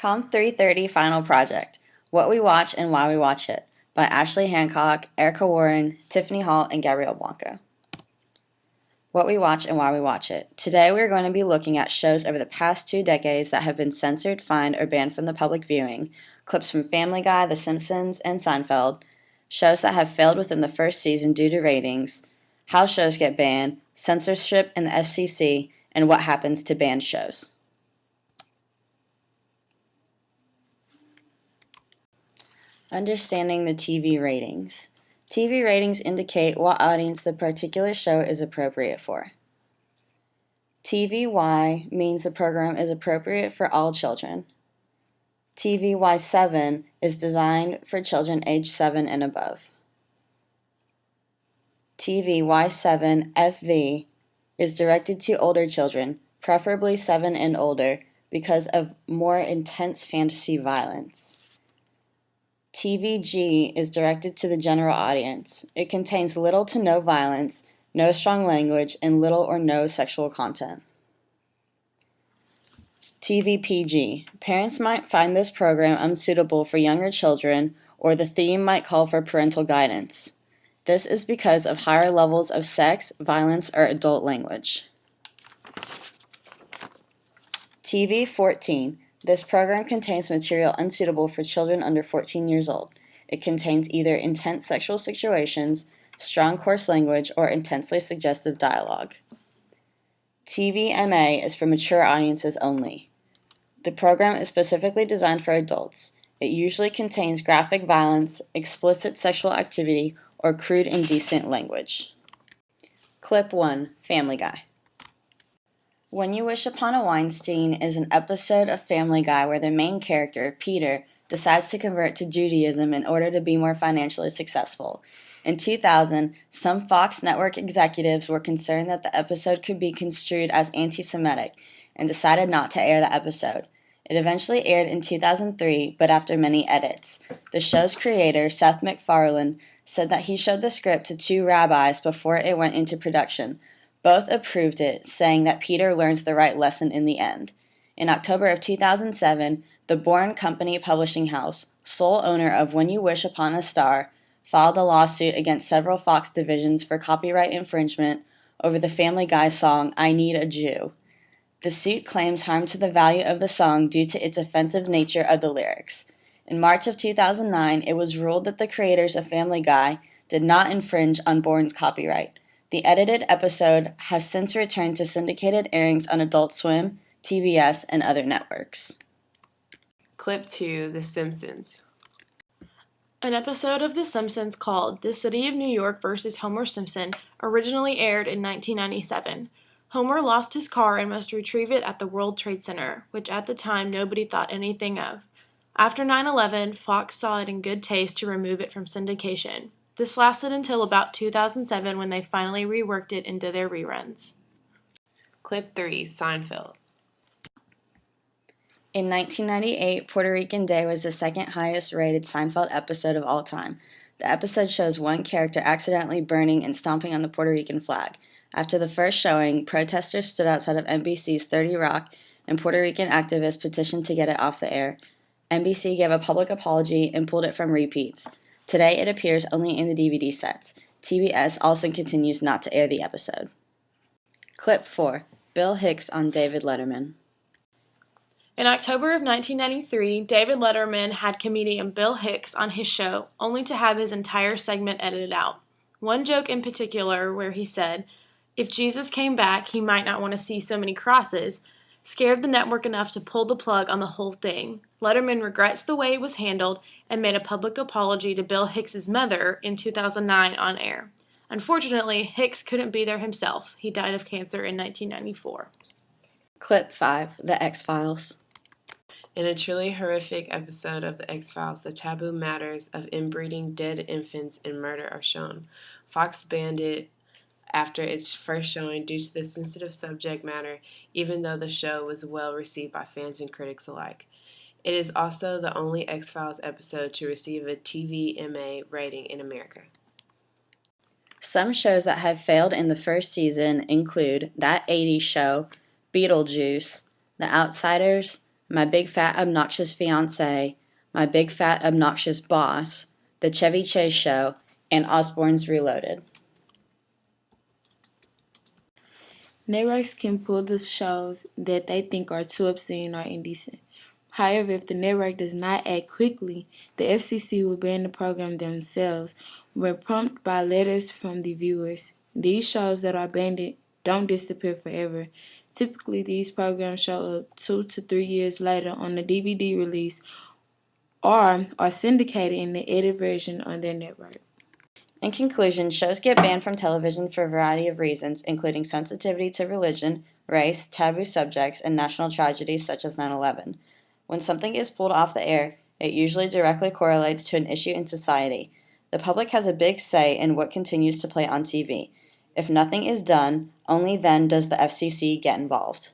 Comm 330 Final Project, What We Watch and Why We Watch It, by Ashley Hancock, Erica Warren, Tiffany Hall, and Gabrielle Blanco. What We Watch and Why We Watch It. Today we are going to be looking at shows over the past 2 decades that have been censored, fined, or banned from the public viewing, clips from Family Guy, The Simpsons, and Seinfeld, shows that have failed within the first season due to ratings, how shows get banned, censorship and the FCC, and what happens to banned shows. Understanding the TV ratings. TV ratings indicate what audience the particular show is appropriate for. TVY means the program is appropriate for all children. TVY7 is designed for children age 7 and above. TVY7FV is directed to older children, preferably 7 and older, because of more intense fantasy violence. TVG is directed to the general audience. It contains little to no violence, no strong language, and little or no sexual content. TVPG. Parents might find this program unsuitable for younger children, or the theme might call for parental guidance. This is because of higher levels of sex, violence, or adult language. TV14. This program contains material unsuitable for children under 14 years old. It contains either intense sexual situations, strong coarse language, or intensely suggestive dialogue. TVMA is for mature audiences only. The program is specifically designed for adults. It usually contains graphic violence, explicit sexual activity, or crude, indecent language. Clip 1. Family Guy. When You Wish Upon a Weinstein is an episode of Family Guy where the main character, Peter, decides to convert to Judaism in order to be more financially successful. In 2000, some Fox network executives were concerned that the episode could be construed as anti-Semitic and decided not to air the episode. It eventually aired in 2003, but after many edits. The show's creator, Seth MacFarlane, said that he showed the script to 2 rabbis before it went into production. Both approved it, saying that Peter learns the right lesson in the end. In October of 2007, the Bourne Company publishing house, sole owner of When You Wish Upon a Star, filed a lawsuit against several Fox divisions for copyright infringement over the Family Guy song I Need a Jew. The suit claims harm to the value of the song due to its offensive nature of the lyrics. In March of 2009, it was ruled that the creators of Family Guy did not infringe on Bourne's copyright. The edited episode has since returned to syndicated airings on Adult Swim, TBS, and other networks. Clip 2. The Simpsons. An episode of The Simpsons called The City of New York vs. Homer Simpson originally aired in 1997. Homer lost his car and must retrieve it at the World Trade Center, which at the time nobody thought anything of. After 9/11, Fox saw it in good taste to remove it from syndication. This lasted until about 2007 when they finally reworked it into their reruns. Clip 3. Seinfeld. In 1998, Puerto Rican Day was the second highest rated Seinfeld episode of all time. The episode shows one character accidentally burning and stomping on the Puerto Rican flag. After the first showing, protesters stood outside of NBC's 30 Rock, and Puerto Rican activists petitioned to get it off the air. NBC gave a public apology and pulled it from repeats. Today, it appears only in the DVD sets. TBS also continues not to air the episode. Clip 4. Bill Hicks on David Letterman. In October of 1993, David Letterman had comedian Bill Hicks on his show, only to have his entire segment edited out. One joke in particular, where he said, "If Jesus came back, he might not want to see so many crosses," scared the network enough to pull the plug on the whole thing. Letterman regrets the way it was handled and made a public apology to Bill Hicks's mother in 2009 on air. Unfortunately, Hicks couldn't be there himself. He died of cancer in 1994. Clip 5. The X-Files. In a truly horrific episode of The X-Files, the taboo matters of inbreeding dead infants and murder are shown. Fox banned it after its first showing due to the sensitive subject matter, even though the show was well received by fans and critics alike. It is also the only X-Files episode to receive a TVMA rating in America. Some shows that have failed in the first season include That 80s Show, Beetlejuice, The Outsiders, My Big Fat Obnoxious Fiancé, My Big Fat Obnoxious Boss, The Chevy Chase Show, and Osborne's Reloaded. Networks can pull the shows that they think are too obscene or indecent. However, if the network does not act quickly, the FCC will ban the program themselves when prompted by letters from the viewers. These shows that are banned don't disappear forever. Typically, these programs show up 2 to 3 years later on the DVD release or are syndicated in the edited version on their network. In conclusion, shows get banned from television for a variety of reasons, including sensitivity to religion, race, taboo subjects, and national tragedies such as 9/11. When something is pulled off the air, it usually directly correlates to an issue in society. The public has a big say in what continues to play on TV. If nothing is done, only then does the FCC get involved.